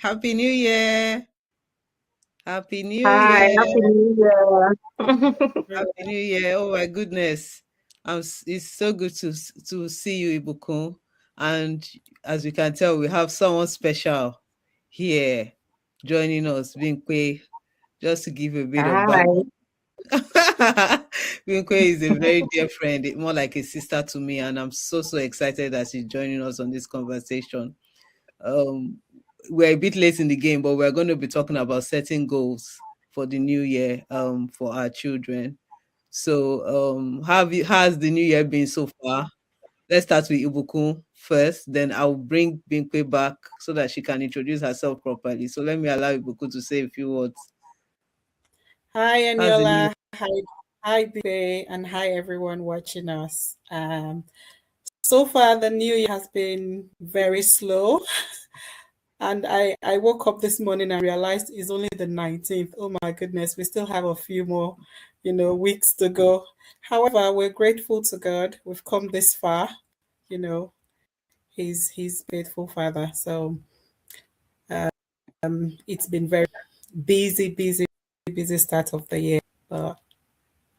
Happy New Year. Happy New Hi, Year. Happy New Year. Happy New Year. Oh my goodness. It's so good to see you, Ibukun. And as we can tell, we have someone special here joining us, Bimpe. Just to give a bit of Hi. background. Bimpe is a very dear friend, more like a sister to me, and I'm so excited that she's joining us on this conversation. Um, we're a bit late in the game, but we're going to be talking about setting goals for the new year for our children. So, has the new year been so far? Let's start with Ibukun first, then I'll bring Bimpe back so that she can introduce herself properly. So, let me allow Ibukun to say a few words. Hi, How's the new year? Aniola. Hi, Bebe, and hi, everyone watching us. So far, the new year has been very slow. And I woke up this morning and realized it's only the 19th. Oh my goodness, we still have a few more, weeks to go. However, we're grateful to God. We've come this far. You know, He's faithful Father. So it's been very busy start of the year. But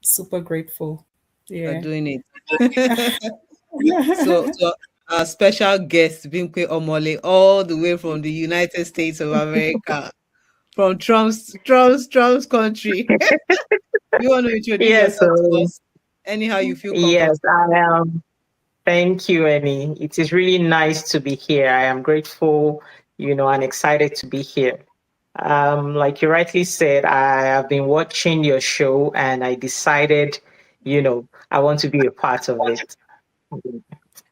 super grateful. For Yeah. doing it. So our special guest, Bimpe Omole, all the way from the United States of America, from Trump's country. You want to introduce Yes, yourself to us? Anyhow, you feel comfortable. yes, I am. Thank you, Annie. It is really nice to be here. I am grateful, and excited to be here. Like you rightly said, I have been watching your show and I decided, I want to be a part of it.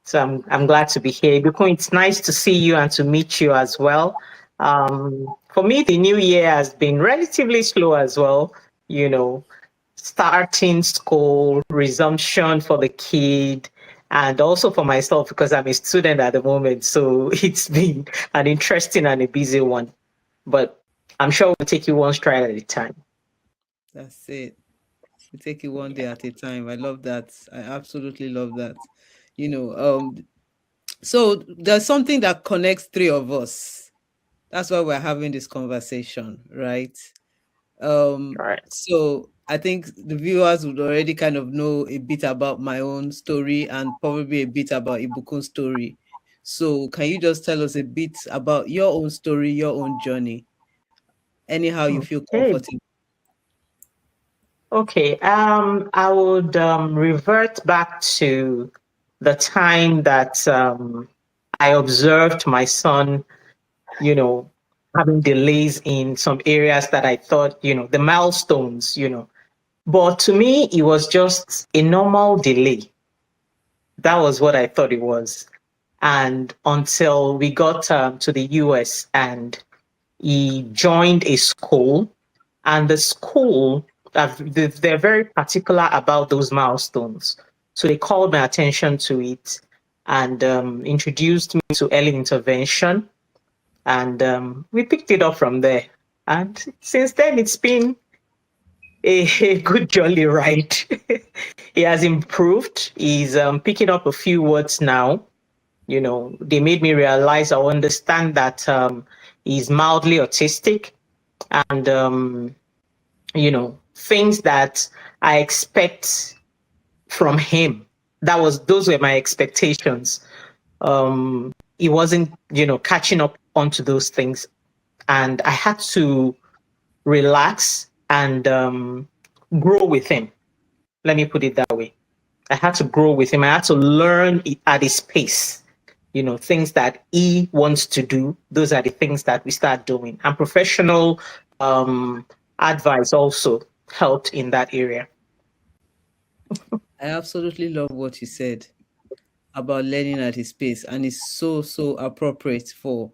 So I'm glad to be here. Because it's nice to see you and to meet you as well. For me, the new year has been relatively slow as well. You know, starting school, resumption for the kid, and also for myself because I'm a student at the moment. So it's been an interesting and a busy one. But I'm sure we'll take you one stride at a time. That's it. We take it one day at a time. I love that. I absolutely love that. You know, so there's something that connects three of us. That's why we're having this conversation, right? All right. So I think the viewers would already kind of know a bit about my own story and probably a bit about Ibukun's story. So can you just tell us a bit about your own story, your own journey? Anyhow you feel Okay. comfortable. Okay. I would revert back to the time that I observed my son, you know, having delays in some areas that I thought, the milestones, But to me, it was just a normal delay. That was what I thought it was. And until we got to the US and he joined a school, and the school, they're very particular about those milestones. So they called my attention to it and introduced me to early intervention. And we picked it up from there. And since then, it's been a good jolly ride. He has improved. He's picking up a few words now. They made me realize I understand that he's mildly autistic and, things that I expect from him. Those were my expectations. He wasn't, catching up onto those things. And I had to relax and grow with him. Let me put it that way. I had to grow with him. I had to learn it at his pace. Things that he wants to do, those are the things that we start doing. And professional advice also helped in that area. I absolutely love what you said about learning at his pace, and it's so appropriate for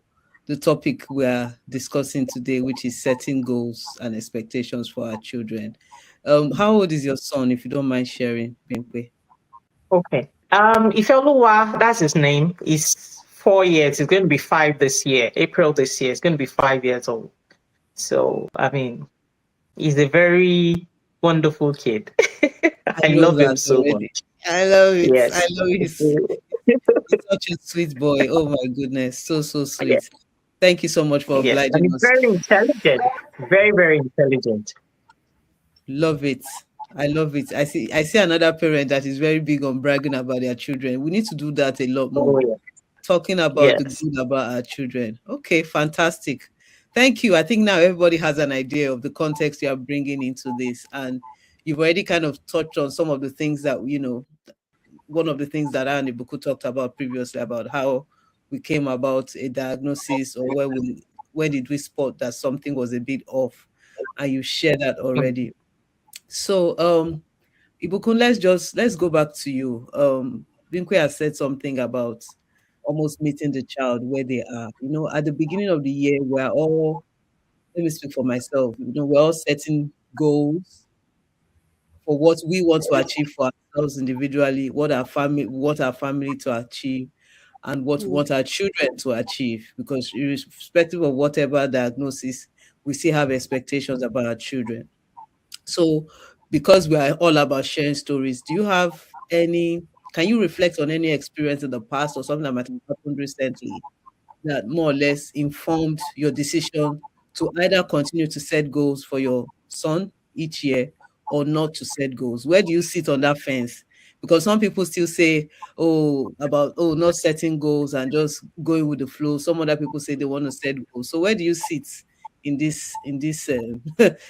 the topic we're discussing today, which is setting goals and expectations for our children. How old is your son, if you don't mind sharing, Bimpe? Okay. Ifeoluwa, that's his name. He's 4 years. He's going to be 5 this year. April this year. He's going to be 5 years old. So, I mean, he's a very wonderful kid. I I love love him that so already. much. I love it. I Yes. love it. He's such a sweet boy. Oh my goodness. So Yeah. sweet. Thank you so much for Yes, and obliging he's us. very intelligent. Very, very intelligent. Love it. I love it. I see another parent that is very big on bragging about their children. We need to do that a lot more. Oh, yeah. Talking about the Yes. good about our children. Okay, fantastic. Thank you. I think now everybody has an idea of the context you are bringing into this, and you've already kind of touched on some of the things that, one of the things that I and Ibuku talked about previously about how we came about a diagnosis, or where did we spot that something was a bit off, and you shared that already. So, Ibukun, let's go back to you. Bimpe has said something about almost meeting the child where they are. At the beginning of the year, let me speak for myself. We're all setting goals for what we want to achieve for ourselves individually, what our family to achieve, and what we want our children to achieve. Because irrespective of whatever diagnosis, we still have expectations about our children. So, because we are all about sharing stories, can you reflect on any experience in the past or something that might have happened recently that more or less informed your decision to either continue to set goals for your son each year or not to set goals? Where do you sit on that fence? Because some people still say, not setting goals and just going with the flow. Some other people say they want to set goals. So where do you sit in this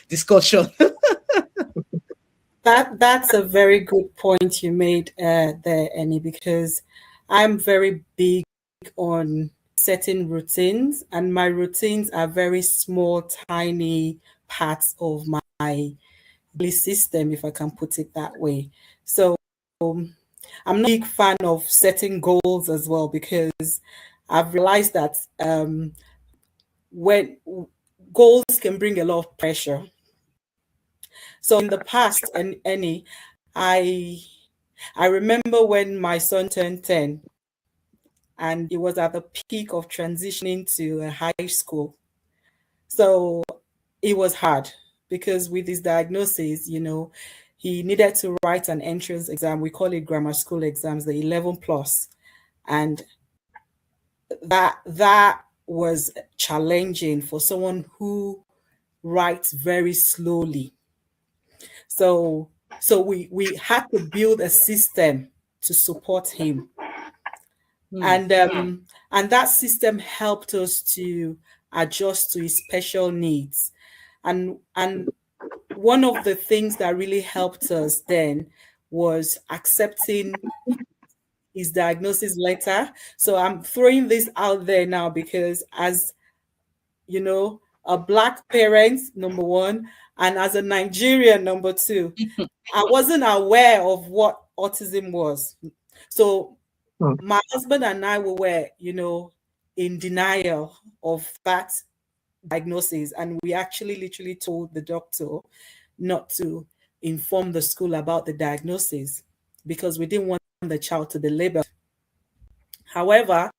discussion? That's a very good point you made there, Annie, because I'm very big on setting routines, and my routines are very small, tiny parts of my belief system, if I can put it that way. So I'm not a big fan of setting goals as well, because I've realized that when goals can bring a lot of pressure. So in the past, and Annie, I remember when my son turned 10, and it was at the peak of transitioning to a high school. So it was hard because with his diagnosis, he needed to write an entrance exam. We call it grammar school exams, the 11 plus. And that was challenging for someone who writes very slowly. So we had to build a system to support him. And that system helped us to adjust to his special needs. And one of the things that really helped us then was accepting his diagnosis letter. So I'm throwing this out there now because, as you know, a Black parent, number one, and as a Nigerian, number two, I wasn't aware of what autism was. So my husband and I were, in denial of that diagnosis. And we actually literally told the doctor not to inform the school about the diagnosis because we didn't want the child to be labeled. However,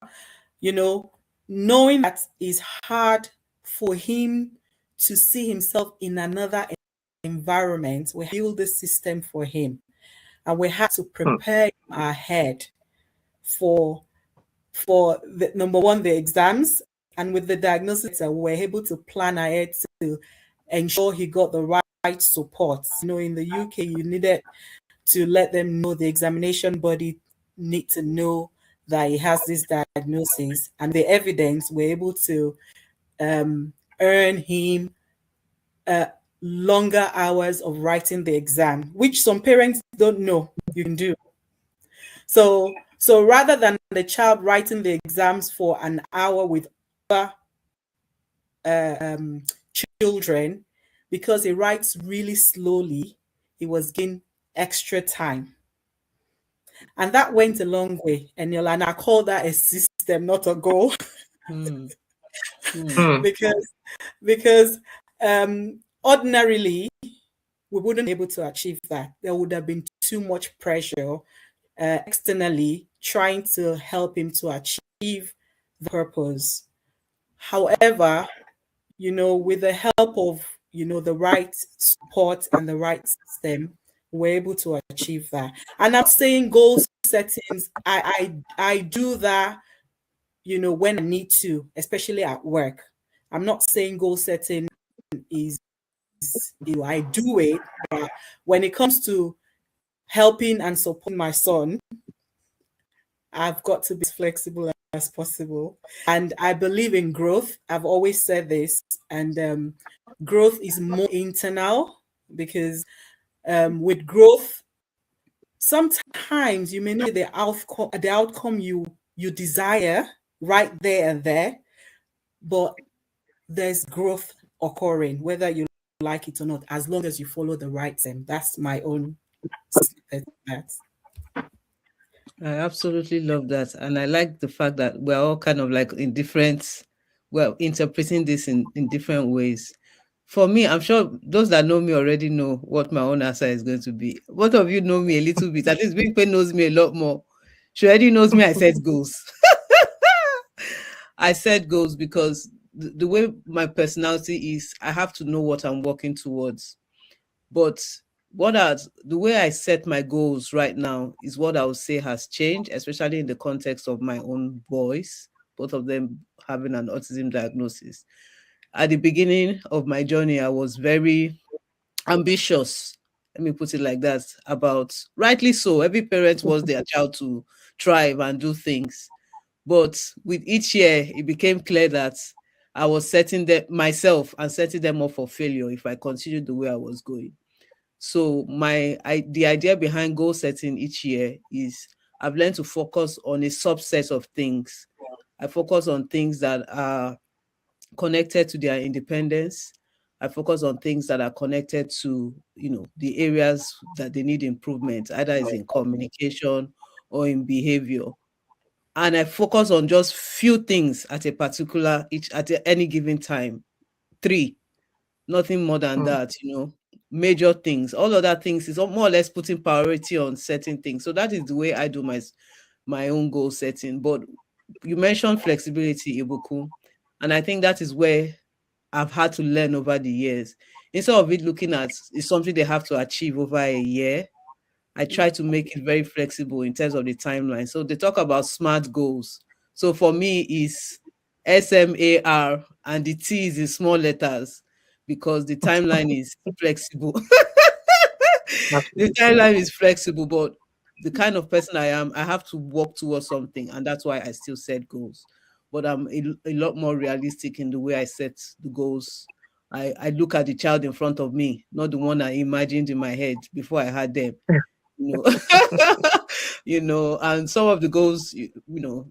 knowing that it's hard for him to see himself in another environment, we built the system for him. And we had to prepare him ahead for the number one, the exams. And with the diagnosis, we were able to plan ahead to ensure he got the right support. In the UK, you needed to let them know, the examination body need to know that he has this diagnosis, and the evidence, we're able to earn him longer hours of writing the exam, which some parents don't know you can do. So rather than the child writing the exams for an hour with other children, because he writes really slowly, he was given extra time. And that went a long way. And I call that a system, not a goal. Because ordinarily, we wouldn't be able to achieve that. There would have been too much pressure externally trying to help him to achieve the purpose. However, with the help of, the right support and the right system, we're able to achieve that. And I'm saying goal settings, I do that, when I need to, especially at work. I'm not saying goal setting is, I do it, but when it comes to helping and supporting my son, I've got to be as flexible as possible. And I believe in growth. I've always said this, and growth is more internal, because with growth, sometimes you may not get the outcome you desire right there and there, but there's growth occurring, whether you like it or not, as long as you follow the right thing. That's my own snippet. I absolutely love that. And I like the fact that we're all kind of like in different, well, interpreting this in different ways. For me, I'm sure those that know me already know what my own answer is going to be. Both of you know me a little bit. At least Bimpe knows me a lot more. She already knows me. I set goals. I set goals because the way my personality is, I have to know what I'm working towards. But the way I set my goals right now is what I would say has changed, especially in the context of my own boys, both of them having an autism diagnosis. At the beginning of my journey, I was very ambitious. Let me put it like that. About rightly so, every parent wants their child to thrive and do things. But with each year, it became clear that I was setting them myself and setting them up for failure if I continued the way I was going. So the idea behind goal setting each year is I've learned to focus on a subset of things. I focus on things that are connected to their independence. I focus on things that are connected to, the areas that they need improvement, either is in communication or in behavior. And I focus on just few things at any given time. 3, nothing more than that, major things. All other things is more or less putting priority on certain things. So that is the way I do my own goal setting. But you mentioned flexibility, Ibukun, and I think that is where I've had to learn over the years. Instead of it looking at it's something they have to achieve over a year, I try to make it very flexible in terms of the timeline. So they talk about SMART goals. So for me, it's SMAR, and the T is in small letters because the timeline is flexible. The timeline is flexible, but the kind of person I am, I have to work towards something, and that's why I still set goals. But I'm a lot more realistic in the way I set the goals. I look at the child in front of me, not the one I imagined in my head before I had them. And some of the goals,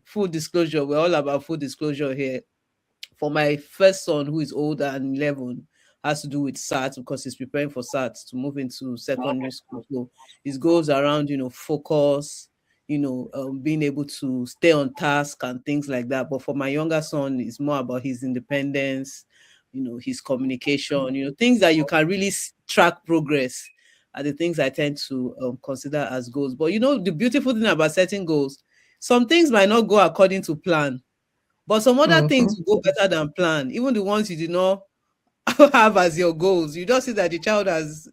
full disclosure, we're all about full disclosure here. For my first son, who is older and 11, has to do with SAT because he's preparing for SAT to move into secondary school. So his goals around, focus, being able to stay on task and things like that. But for my younger son, it's more about his independence, his communication, things that you can really track progress are the things I tend to consider as goals. But the beautiful thing about setting goals, some things might not go according to plan, but some other things will go better than plan. Even the ones you did not have as your goals, you just see that the child has,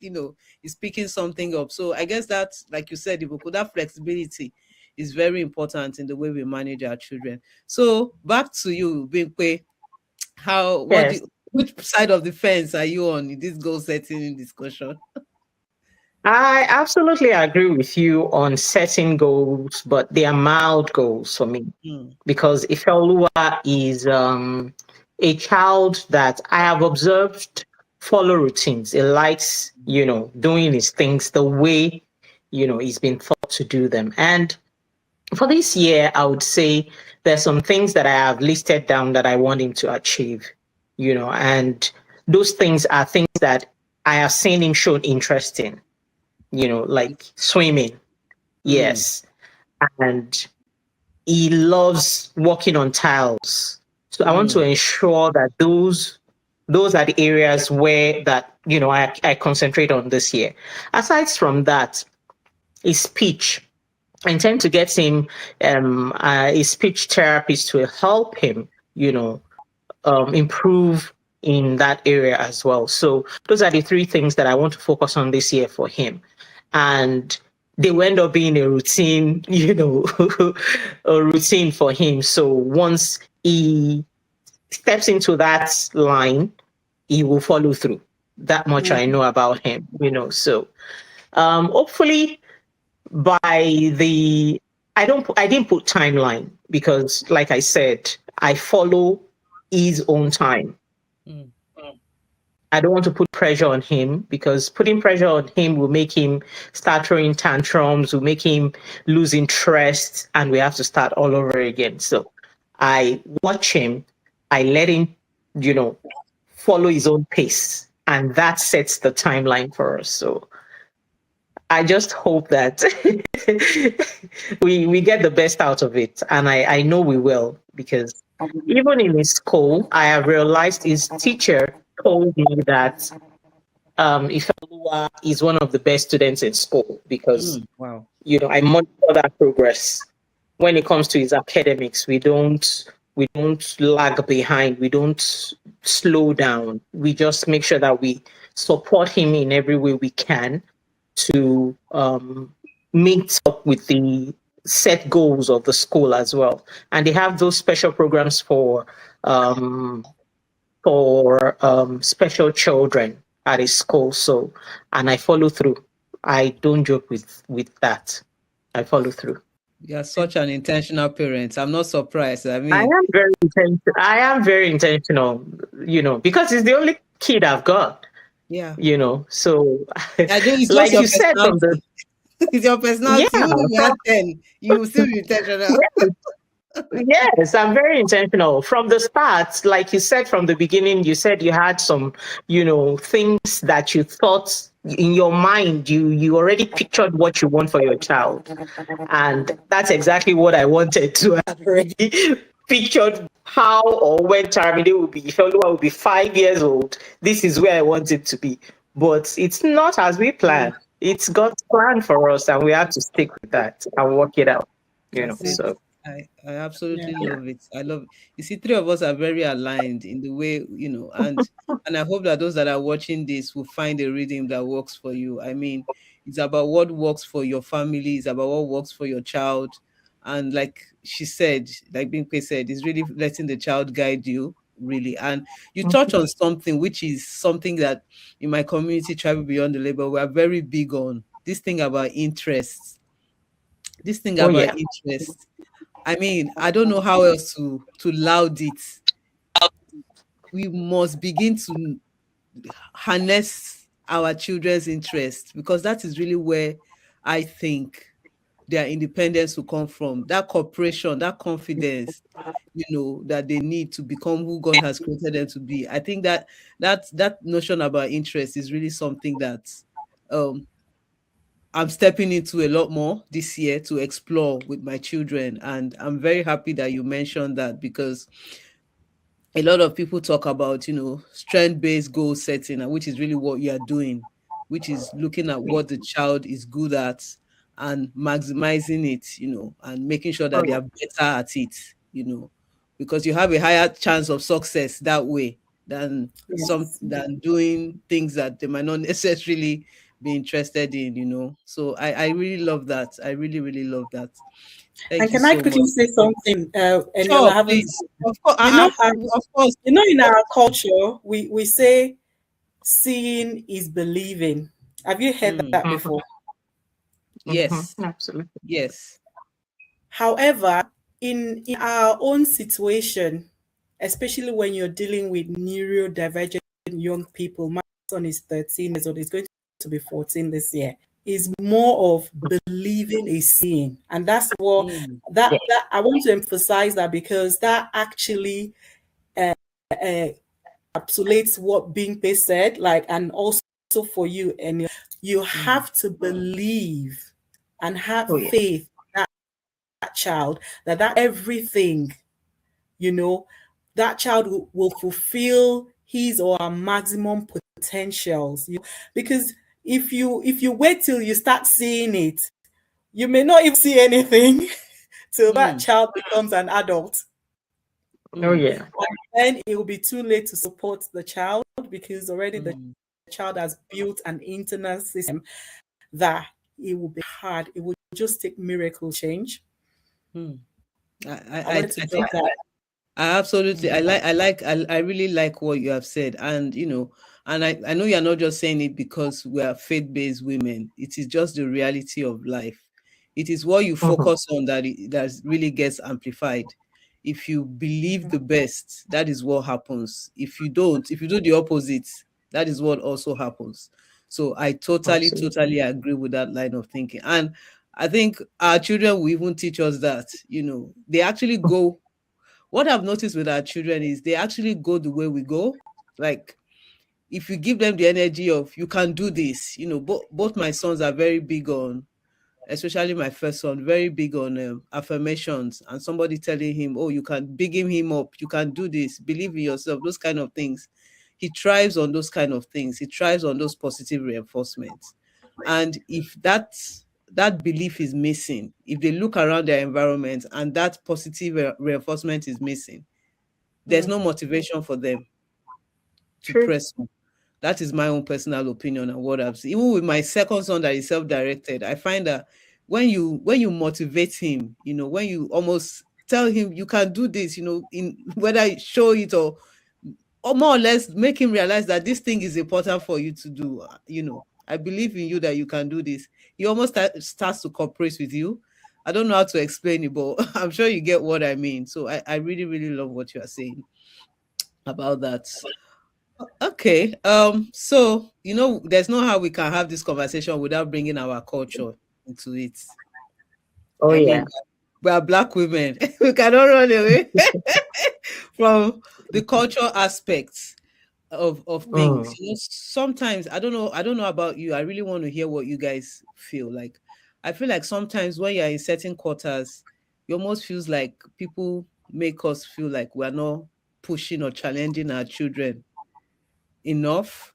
is picking something up. So I guess that, like you said, Ibuku, that flexibility is very important in the way we manage our children. So back to you, Bimpe. Which side of the fence are you on in this goal setting discussion? I absolutely agree with you on setting goals, but they are mild goals for me because Ifeoluwa is a child that I have observed follow routines. He likes, doing his things the way, he's been taught to do them. And for this year, I would say there's some things that I have listed down that I want him to achieve, and those things are things that I have seen him show interest in. Like swimming. Yes. And he loves walking on tiles. So I want to ensure that those are the areas where that, I concentrate on this year. Aside from that, his speech. I intend to get him a speech therapist to help him, improve in that area as well. So those are the 3 things that I want to focus on this year for him. And they will end up being a routine, a routine for him. So once he steps into that line, he will follow through. That much I know about him, So hopefully by I didn't put timeline because, like I said, I follow his own time. I don't want to put pressure on him because putting pressure on him will make him start throwing tantrums, will make him lose interest, and we have to start all over again. So I watch him, I let him, follow his own pace, and that sets the timeline for us. So I just hope that we get the best out of it, and I know we will, because even in his school, I have realized his teacher told me that Ifeoluwa is one of the best students in school because wow, I monitor that progress. When it comes to his academics, we don't lag behind. We don't slow down. We just make sure that we support him in every way we can to meet up with the set goals of the school as well. And they have those special programs for special children at a school. So, and I follow through. I don't joke with that. I follow through. You're such an intentional parent. I'm not surprised. I mean, I am very intentional. I am very intentional, because it's the only kid I've got. Yeah. So I think it's like your you said from the it's your personality. Yeah. Even if you had 10, you will still be intentional. Yes, I'm very intentional from the start. Like you said from the beginning, you said you had some, things that you thought in your mind, you already pictured what you want for your child. And that's exactly what I wanted to have already pictured how or when Taramide will be. If Oluwa will be 5 years old, this is where I want it to be. But it's not as we plan. It's God's plan for us, and we have to stick with that and work it out. So. I absolutely love it. I love it. You see, three of us are very aligned in the way, and I hope that those that are watching this will find a rhythm that works for you. I mean, it's about what works for your family, it's about what works for your child. And like she said, like Bimpe said, it's really letting the child guide you, really. And you touch on something which is something that in my community, Travel Beyond the Label, we're very big on. This thing about interest. This thing about interest. I mean, I don't know how else to loud it. We must begin to harness our children's interest, because that is really where I think their independence will come from. That cooperation, that confidence, that they need to become who God has created them to be. I think that notion about interest is really something that I'm stepping into a lot more this year to explore with my children. And I'm very happy that you mentioned that, because a lot of people talk about, strength-based goal setting, which is really what you are doing, which is looking at what the child is good at and maximizing it, and making sure that they are better at it, because you have a higher chance of success that way than than doing things that they might not necessarily be interested in. So I really love that. I really, really love that. Thank and you can I so quickly much. say something? Sure, please. Of course, of course. In our culture, we say seeing is believing. Have you heard that before? Yes, absolutely. Yes. However, in our own situation, especially when you're dealing with neurodivergent young people, my son is 13 years old, he's going to be 14 this year, is more of believing is seeing. And that's what that I want to emphasize that, because that actually encapsulates what Bimpe said, and also for you, and you have to believe and have faith that child, that everything, that child will fulfill his or her maximum potentials. Because if you wait till you start seeing it, you may not even see anything till that child becomes an adult. And then it will be too late to support the child, because already the child has built an internal system that it will be hard. It will just take miracle change. Hmm. I wanted to I drop think that. I absolutely I really like what you have said. And and I know you're not just saying it because we are faith-based women. It is just the reality of life. It is what you Mhm. focus on that really gets amplified. If you believe the best, that is what happens. If you don't, if you do the opposite, that is what also happens. So I Absolutely. totally agree with that line of thinking. And I think our children will even teach us that, they actually go. What I've noticed with our children is they actually go the way we go. Like, if you give them the energy of you can do this, both my sons are very big on, especially my first son, very big on affirmations, and somebody telling him, oh, you can bigging him up, you can do this, believe in yourself, those kind of things. He thrives on those kind of things. He thrives on those positive reinforcements. And if that belief is missing, if they look around their environment and that positive reinforcement is missing, there's no motivation for them to True. press on. That is my own personal opinion and what I've seen. Even with my second son that is self-directed, I find that when you motivate him, when you almost tell him you can do this, in whether you show it or more or less make him realize that this thing is important for you to do. I believe in you that you can do this. He almost starts to cooperate with you. I don't know how to explain it, but I'm sure you get what I mean. So I really, really love what you are saying about that. Okay. So there's no how we can have this conversation without bringing our culture into it. Oh I yeah. mean, we are Black women. We cannot run away from the cultural aspects of things. Mm. Sometimes I don't know about you. I really want to hear what you guys feel like. I feel like sometimes when you're in certain quarters, it almost feels like people make us feel like we're not pushing or challenging our children enough.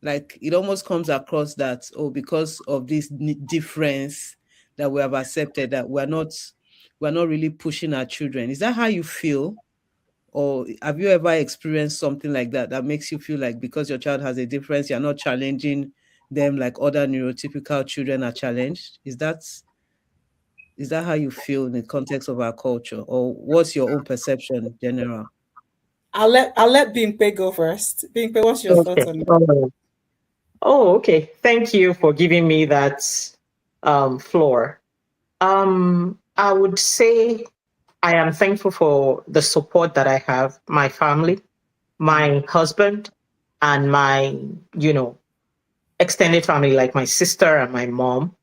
Like, it almost comes across that, oh, because of this difference that we have accepted, that we're not really pushing our children. Is that how you feel? Or have you ever experienced something like that makes you feel like because your child has a difference, you're not challenging them like other neurotypical children are challenged? Is that how you feel in the context of our culture? Or what's your own perception in general? I'll let Bimpe go first. Bimpe, what's your thoughts Okay. on that? Oh, okay. Thank you for giving me that floor. I would say I am thankful for the support that I have, my family, Mm, my husband, and my, extended family, like my sister and my mom.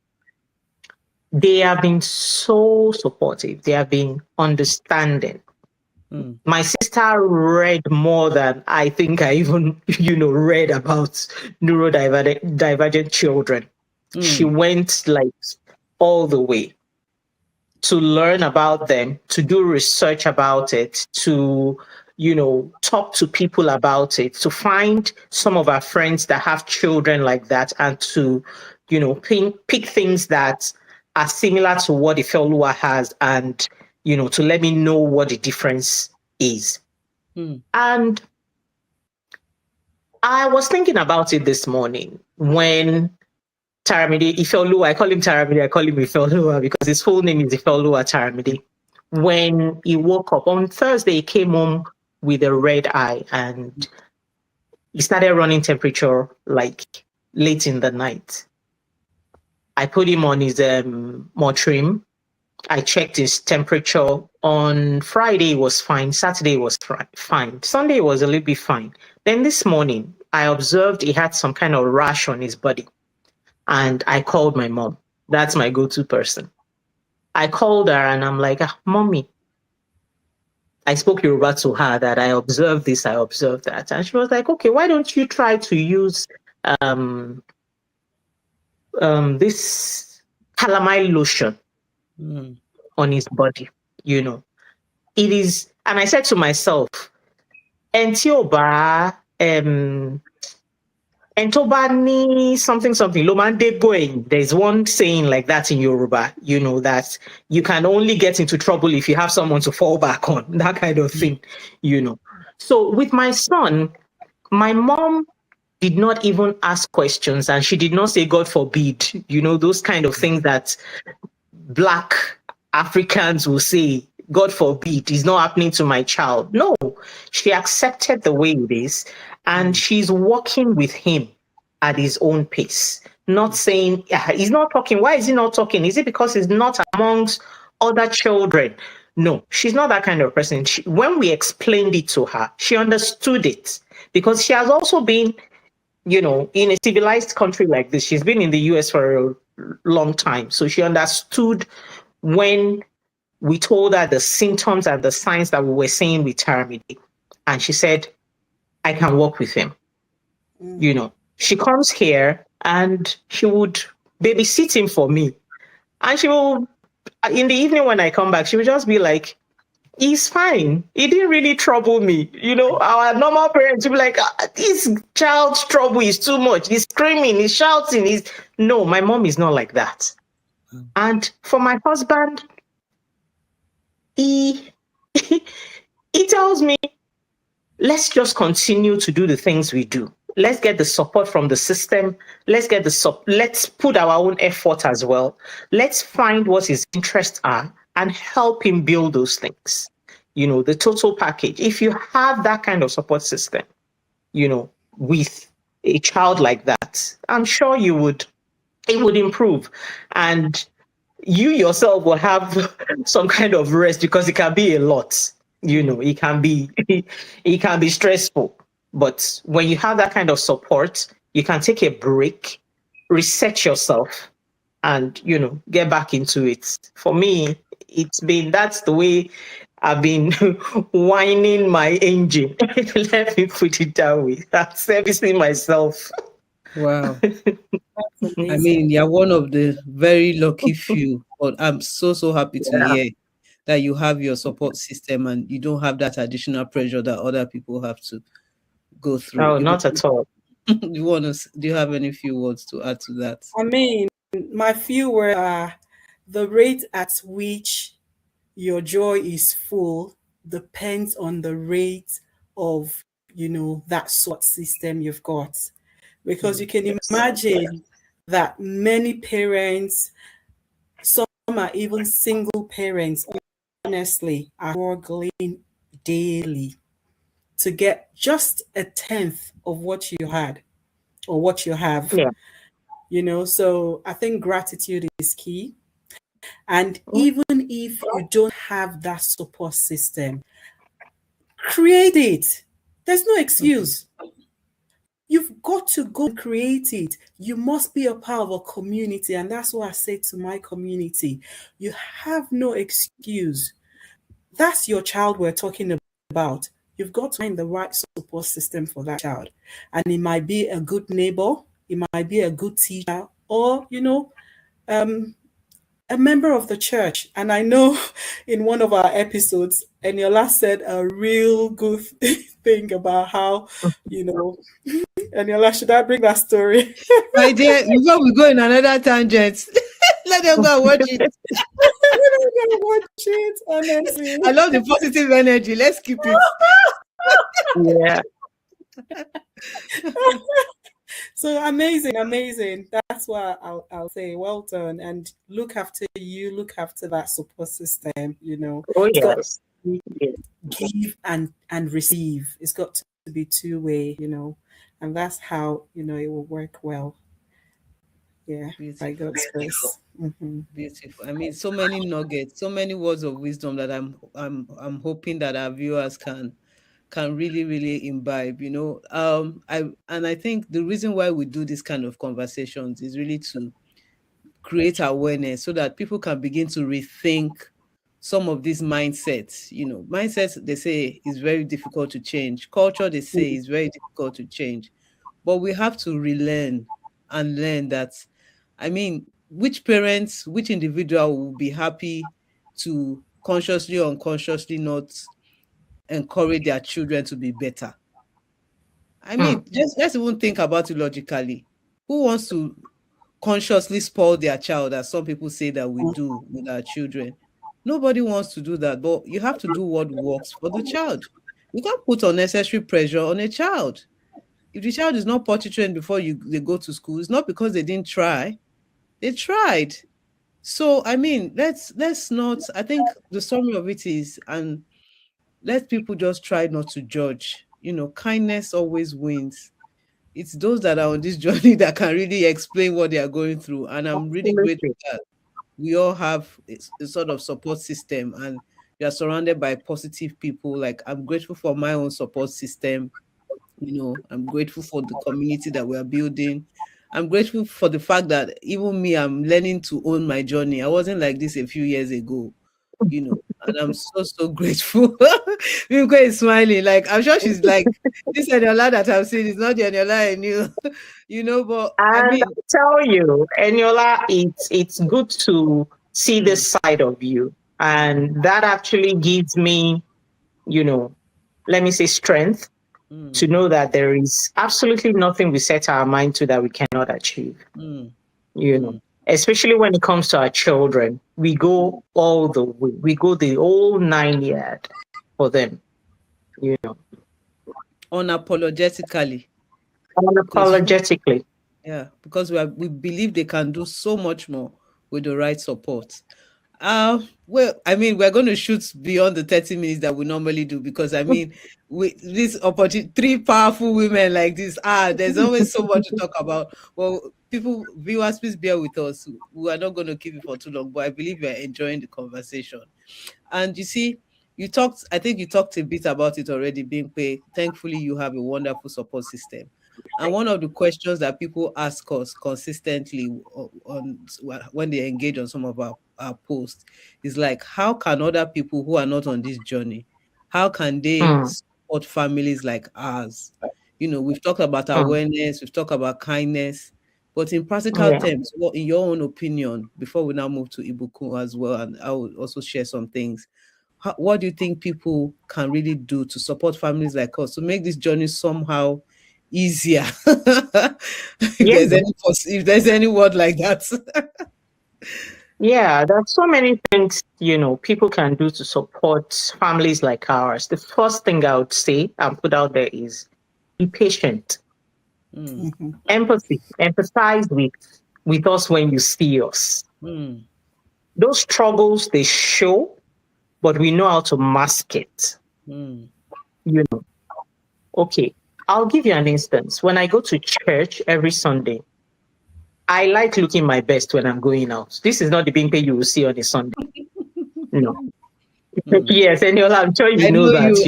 They have been so supportive. They have been understanding. mm, My sister read more than I think I even, read about neurodivergent children. She mm, went like all the way to learn about them, to do research about it, to, talk to people about it, to find some of our friends that have children like that, and to, pick things that are similar to what Ifelua has, and, to let me know what the difference is. mm, And I was thinking about it this morning when Taramide Ifeoluwa, I call him Taramide, I call him Ifeoluwa because his full name is Ifeoluwa Taramide. When he woke up on Thursday, he came home with a red eye and he started running temperature like late in the night. I put him on his Motrin. I checked his temperature. On Friday, it was fine. Saturday was fine. Sunday was a little bit fine. Then this morning, I observed he had some kind of rash on his body. And I called my mom. That's my go-to person. I called her and I'm like, Mommy, I spoke Yoruba to her that I observed this, I observed that. And she was like, okay, why don't you try to use this calamine lotion mm, on his body? It is, and I said to myself, Entioba, and Tobani something Lomande going. There's one saying like that in Yoruba, that you can only get into trouble if you have someone to fall back on, that kind of thing. So with my son, my mom did not even ask questions, and she did not say, God forbid, those kind of things that Black Africans will say, God forbid, it's not happening to my child. No, she accepted the way it is, and she's walking with him at his own pace. Not saying, he's not talking. Why is he not talking? Is it because he's not amongst other children? No, she's not that kind of person. When we explained it to her, she understood it, because she has also been, in a civilized country like this. She's been in the US for a long time. So she understood when we told her the symptoms and the signs that we were seeing with Taramide. And she said, I can work with him. She comes here and she would babysit him for me. And she will, in the evening when I come back, she would just be like, he's fine. He didn't really trouble me. Our normal parents will be like, this child's trouble is too much. He's screaming, he's shouting. No, my mom is not like that. And for my husband, he tells me, let's just continue to do the things we do. Let's get the support from the system. Let's put our own effort as well. Let's find what his interests are and help him build those things. The total package. If you have that kind of support system, with a child like that, I'm sure it would improve. And you yourself will have some kind of rest, because it can be a lot. It can be stressful. But when you have that kind of support, you can take a break, reset yourself, and, get back into it. For me, that's the way I've been whining my engine. Let me put it that way. I'm servicing myself. Wow. I mean, you're one of the very lucky few, but I'm so happy to hear that you have your support system and you don't have that additional pressure that other people have to go through. No, not at all. Do you have any few words to add to that? I mean, my few words are, the rate at which your joy is full depends on the rate of, that support system you've got. Because you can imagine that many parents, some are even single parents, honestly, are struggling daily to get just a tenth of what you had or what you have. Yeah. So I think gratitude is key. And even if you don't have that support system, create it. There's no excuse. You've got to go and create it. You must be a part of a community. And that's what I say to my community. You have no excuse. That's your child we're talking about. You've got to find the right support system for that child. And it might be a good neighbor, it might be a good teacher, or, a member of the church. And I know in one of our episodes, Eniola said a real good thing about how, Eniola, should I bring that story? My dear, before we go in another tangent, let them go and watch it. Watch it, honestly. I love the positive energy. Let's keep it. Yeah. So amazing. That's why I'll say well done, and look after you, look after that support system. Oh, It's got yes. to give and receive. It's got to be two-way, and that's how it will work well. Yeah, by God's grace. Mm-hmm. Beautiful. I mean, so many nuggets, so many words of wisdom that I'm hoping that our viewers can really imbibe. I think the reason why we do this kind of conversations is really to create awareness so that people can begin to rethink some of these mindsets. Mindsets, they say, is very difficult to change. Culture, they say, is very difficult to change. But we have to relearn and learn that, I mean, which parents, which individual will be happy to consciously or unconsciously not encourage their children to be better? I mean, let's even think about it logically. Who wants to consciously spoil their child, as some people say that we do with our children? Nobody wants to do that, but you have to do what works for the child. You can't put unnecessary pressure on a child. If the child is not potty trained before they go to school, it's not because they didn't try. They tried. So I mean, let's not. I think the summary of it is, and let people just try not to judge. Kindness always wins. It's those that are on this journey that can really explain what they are going through, and I'm really grateful Absolutely. that we all have a sort of support system, and we are surrounded by positive people. Like, I'm grateful for my own support system. I'm grateful for the community that we are building. I'm grateful for the fact that even me, I'm learning to own my journey. I wasn't like this a few years ago, and I'm so grateful. Bimpe is smiling. Like, I'm sure she's like, this Eniola that I've seen is not the Eniola I knew, but I And mean, I tell you, Eniola, it's good to see mm, this side of you. And that actually gives me, you know, let me say strength to mm, know that there is absolutely nothing we set our mind to that we cannot achieve, mm, you know, mm, especially when it comes to our children. We go all the way, we go the whole 9 yards for them, you know, unapologetically, because unapologetically. yeah, because we believe they can do so much more with the right support. Well, I mean, we're going to shoot beyond the 30 minutes that we normally do, because I mean, with this opportunity, three powerful women like this, there's always so much to talk about. Well, viewers, please bear with us. We are not going to keep it for too long, but I believe you are enjoying the conversation. And you see, I think you talked a bit about it already, Bimpe. Thankfully, you have a wonderful support system. And one of the questions that people ask us consistently when they engage on some of our posts is like, how can other people who are not on this journey, how can they Mm, support families like ours? We've talked about mm, awareness, we've talked about kindness, but in practical yeah. terms, what, in your own opinion, before we now move to Ibukun as well, and I will also share some things, what do you think people can really do to support families like us to make this journey somehow easier? Yeah. If there's any word like that. Yeah, there's so many things, people can do to support families like ours. The first thing I would say and put out there is be patient, Mm, Mhm. empathy, empathize with us when you see us. mm, Those struggles, they show, but we know how to mask it. mm, You know, okay, I'll give you an instance. When I go to church every Sunday, I like looking my best when I'm going out. This is not the being pay you will see on a Sunday. No. mm. Yes, and I'm sure you I know know that, you.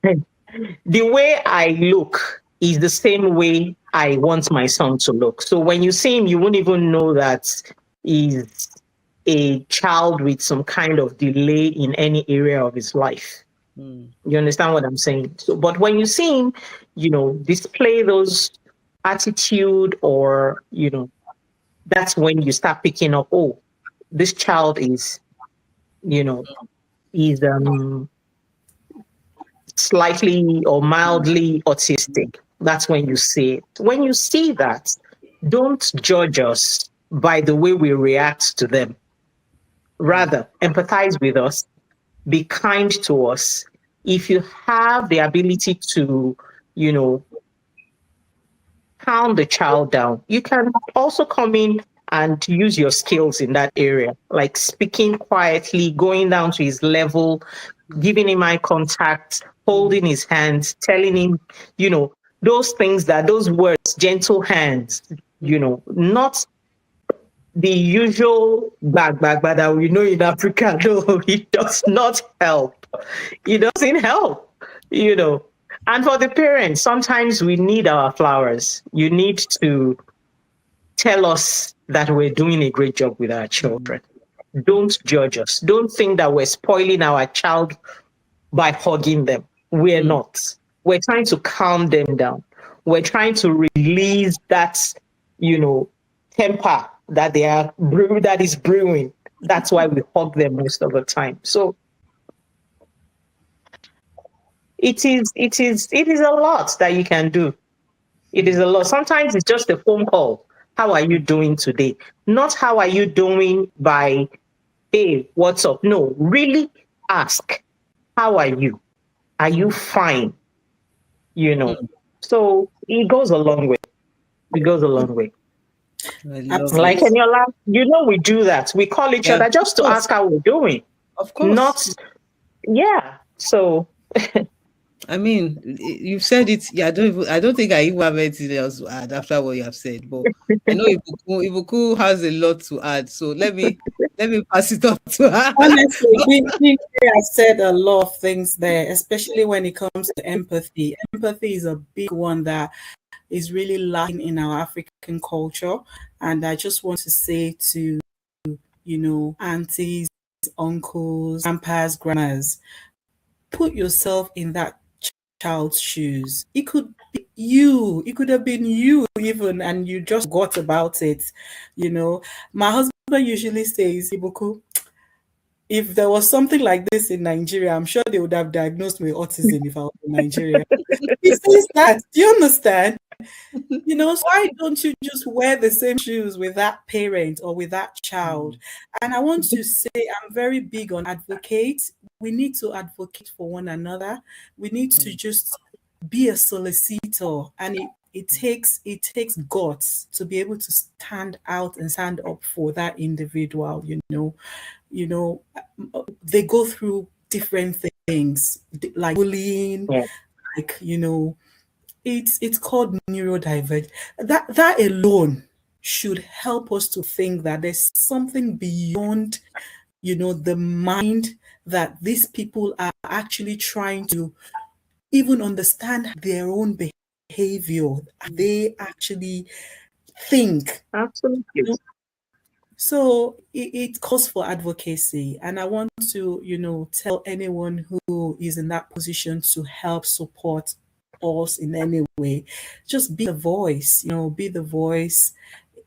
And, the way I look is the same way I want my son to look. So when you see him, you won't even know that he's a child with some kind of delay in any area of his life. Mm, You understand what I'm saying? So, but when you see him, display those attitude, or, that's when you start picking up, oh, this child you know, is slightly or mildly autistic. That's when you see it. When you see that, don't judge us by the way we react to them. mm, Rather, empathize with us, be kind to us. If you have the ability to, you know, calm the child down, you can also come in and use your skills in that area, like speaking quietly, going down to his level, giving him eye contact, mm, holding his hands, telling him, those things, those words, gentle hands, not the usual bag that we know in Africa. No, it does not help. It doesn't help, you know. And for the parents, sometimes we need our flowers. You need to tell us that we're doing a great job with our mm, children. Don't judge us. Don't think that we're spoiling our child by hugging them. We're mm, not. We're trying to calm them down. We're trying to release that, you know, temper that that is brewing. That's why we hug them most of the time. So it is a lot that you can do. It is mm, a lot. Sometimes it's just a phone call. How are you doing today? Not how are you doing by, hey, what's up? No, really ask, how are you? Are you mm, fine? you know. So it goes a long way. It goes a long way. I love Like it. Absolutely. Eniola, we do that. We call each Yeah, other of just to course, ask how we're doing. of course. Not, yeah. So, I mean, you've said it. Yeah, I don't think I even have anything else to add after what you have said. But I know Ibukun has a lot to add. So let me pass it on to her. Honestly, we have said a lot of things there, especially when it comes to empathy. Empathy is a big one that is really lacking in our African culture. And I just want to say to, aunties, uncles, grandpas, grandmas, put yourself in that child's shoes. It could be you, it could have been you even, and you just got about it. My husband usually says, Ibuku, if there was something like this in Nigeria, I'm sure they would have diagnosed me with autism if I was in Nigeria. He says that. Do you understand? So why don't you just wear the same shoes with that parent or with that child? And I want to say I'm very big on advocate. We need to advocate for one another. We need to just be a solicitor, and it takes guts to be able to stand out and stand up for that individual. They go through different things like bullying, yeah, like it's called neurodivergent. That alone should help us to think that there's something beyond, the mind, that these people are actually trying to even understand their own behavior. They actually think. absolutely. So it calls for advocacy. And I want to, tell anyone who is in that position to help support us in any way. Just be the voice, be the voice.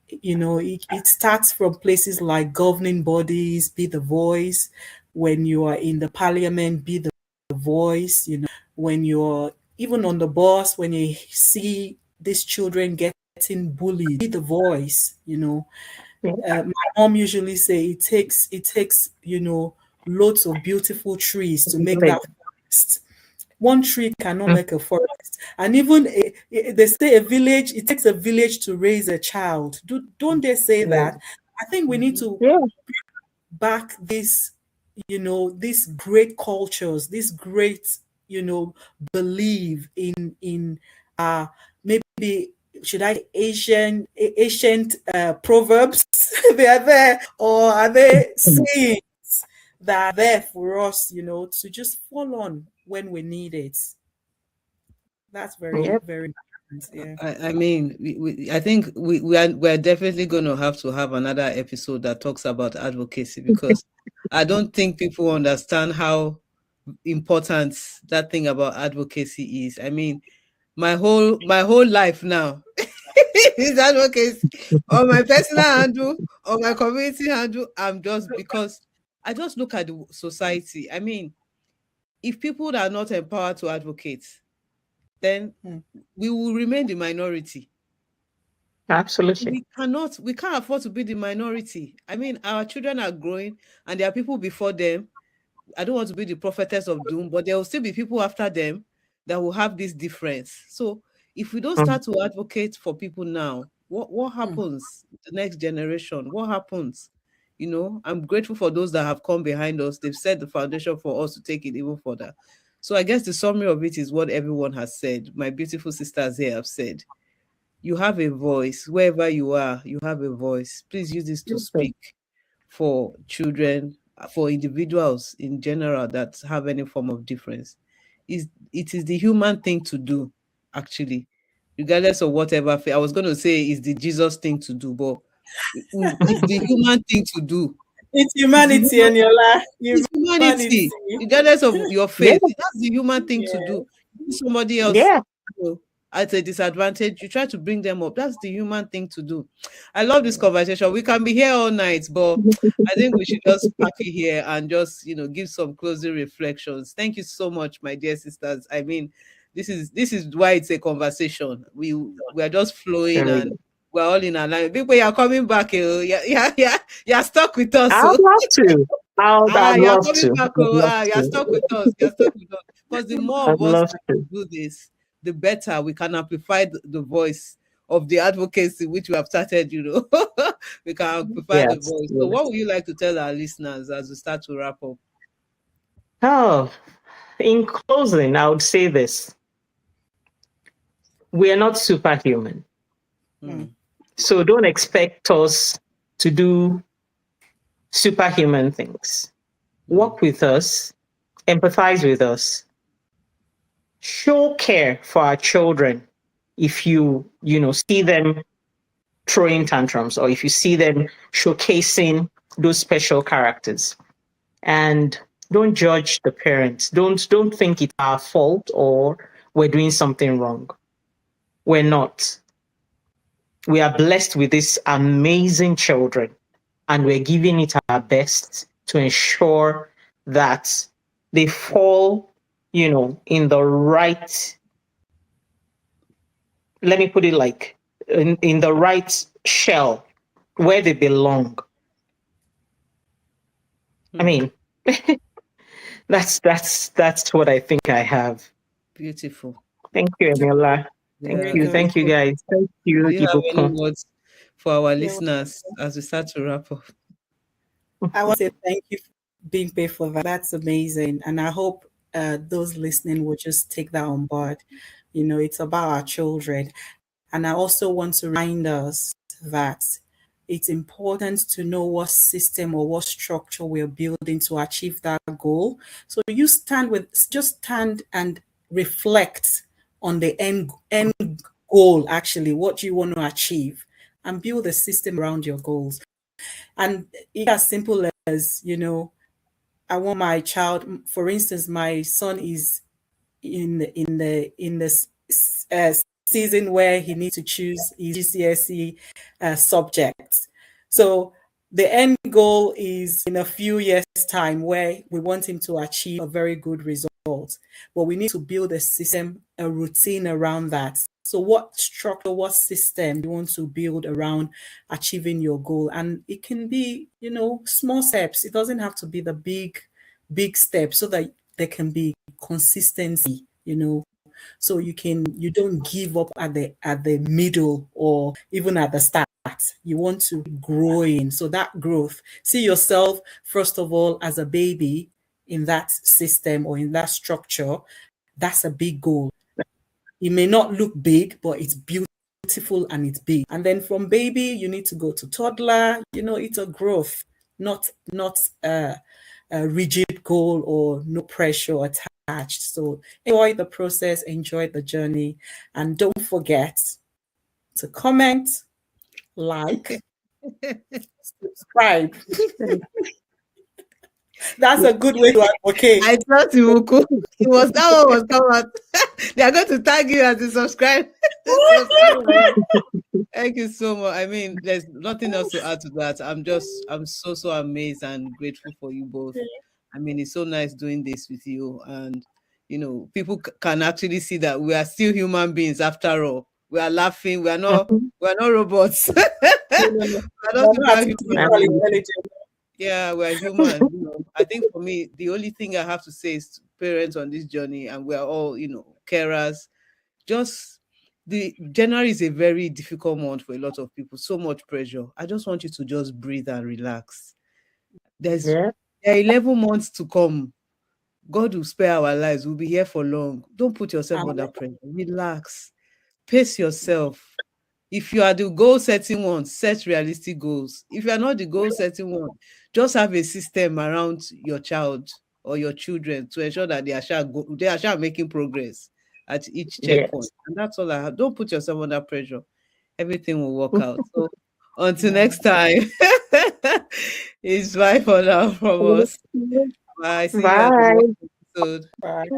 It starts from places like governing bodies, be the voice. When you are in the parliament, be the voice. When you're even on the bus, when you see these children getting bullied, be the voice. Yeah, My mom usually say it takes lots of beautiful trees to make that forest. One tree cannot make a forest, and even they say a village, it takes a village to raise a child. Don't they say yeah, that? I think we need to yeah. back this, these great cultures, this great, believe in maybe, should I ancient proverbs they are there, or are they sayings that are there for us, to just fall on when we need it? That's very, Yeah. very important. Yeah. I mean, I think we're definitely going to have another episode that talks about advocacy, because I don't think people understand how important that thing about advocacy is. I mean, my whole life now is advocacy on my personal handle, on my community handle. I'm just because I just look at the society. I mean, if people are not empowered to advocate, then Hmm. we will remain the minority. Absolutely. We can't afford to be the minority. I mean, our children are growing and there are people before them. I don't want to be the prophetess of doom, but there will still be people after them that will have this difference. So if we don't Mm. start to advocate for people now, what Hmm. happens the next generation? What happens? I'm grateful for those that have come behind us. They've set the foundation for us to take it even further. So I guess the summary of it is what everyone has said. My beautiful sisters here have said. You have a voice. Wherever you are, you have a voice. Please use this to Okay. speak for children, for individuals in general that have any form of difference. It is the human thing to do, actually, regardless of whatever. I was going to say is the Jesus thing to do, but it's the human thing to do. It's It's the humanity, human Eniola. it's Humanity. humanity, regardless of your Yeah. faith. That's the human thing to Yeah. do. If somebody else, Yeah. you know, at a disadvantage, you try to bring them up. That's the human thing to do. I love this conversation. We can be here all night, but I think we should just pack it here and just give some closing reflections. Thank you so much, my dear sisters. I mean, this is why it's a conversation. We are just flowing and Really. we're all in alignment. People, you're coming back. Yeah, yeah, yeah. You're stuck with us. I'd So love to. I'd you're love coming to. back. I'd Oh, love you're to. stuck with us. You're stuck with us. Because the more I'd of us love that to. do this, the better we can amplify the voice of the advocacy which we have started, we can amplify the Yes. voice. So Yes. what would you like to tell our listeners as we start to wrap up? Oh, in closing, I would say this. We are not superhuman. Mm. So don't expect us to do superhuman things. Work with us, empathize with us, show care for our children. If you see them throwing tantrums, or if you see them showcasing those special characters, and don't judge the parents. Don't think it's our fault or we're doing something wrong. We're not. We are blessed with these amazing children, and we're giving it our best to ensure that they fall, in the right, let me put it like, in the right shell where they belong. I mean, that's what I think I have. Beautiful. Thank you, Emila. Thank Yeah. you. Thank you, guys. Thank you, Do you have any Ibukun. words for our Yeah. listeners as we start to wrap up? I want to say thank you, Bimpe, for that. That's amazing. And I hope those listening will just take that on board. It's about our children. And I also want to remind us that it's important to know what system or what structure we're building to achieve that goal. So just stand and reflect on the end goal, actually, what you want to achieve, and build a system around your goals. And it's as simple as, I want my child, for instance, my son is in the season where he needs to choose his GCSE subjects. So the end goal is in a few years' time where we want him to achieve a very good result. But we need to build a system, a routine around that. So what structure, what system you want to build around achieving your goal? And it can be, small steps. It doesn't have to be the big steps, so that there can be consistency, so you don't give up at the middle or even at the start. You want to grow in. So that growth, see yourself first of all as a baby in that system or in that structure. That's a big goal. It may not look big, but it's beautiful and it's big. And then from baby, you need to go to toddler. It's a growth, not a rigid goal or no pressure attached. So enjoy the process, enjoy the journey, and don't forget to comment, like, subscribe. That's a good way to advocate. I thought Ibukun, it was that one was come out. They are going to tag you as a subscribe. Thank you so much. I mean, there's nothing else to add to that. I'm so amazed and grateful for you both. I mean, it's so nice doing this with you, and people can actually see that we are still human beings after all. We are laughing. We are not robots. We are not superhuman. Yeah, we're human. I think for me, the only thing I have to say is to parents on this journey, and we're all, carers. Just January is a very difficult month for a lot of people. So much pressure. I just want you to just breathe and relax. There are 11 months to come. God will spare our lives. We'll be here for long. Don't put yourself under pressure. Relax. Pace yourself. If you are the goal setting one, set realistic goals. If you are not the goal setting one, just have a system around your child or your children to ensure that they are making progress at each checkpoint. And that's all I have. Don't put yourself under pressure. Everything will work out. So until next time, it's bye for now from us. Bye. See you at the next episode. Bye.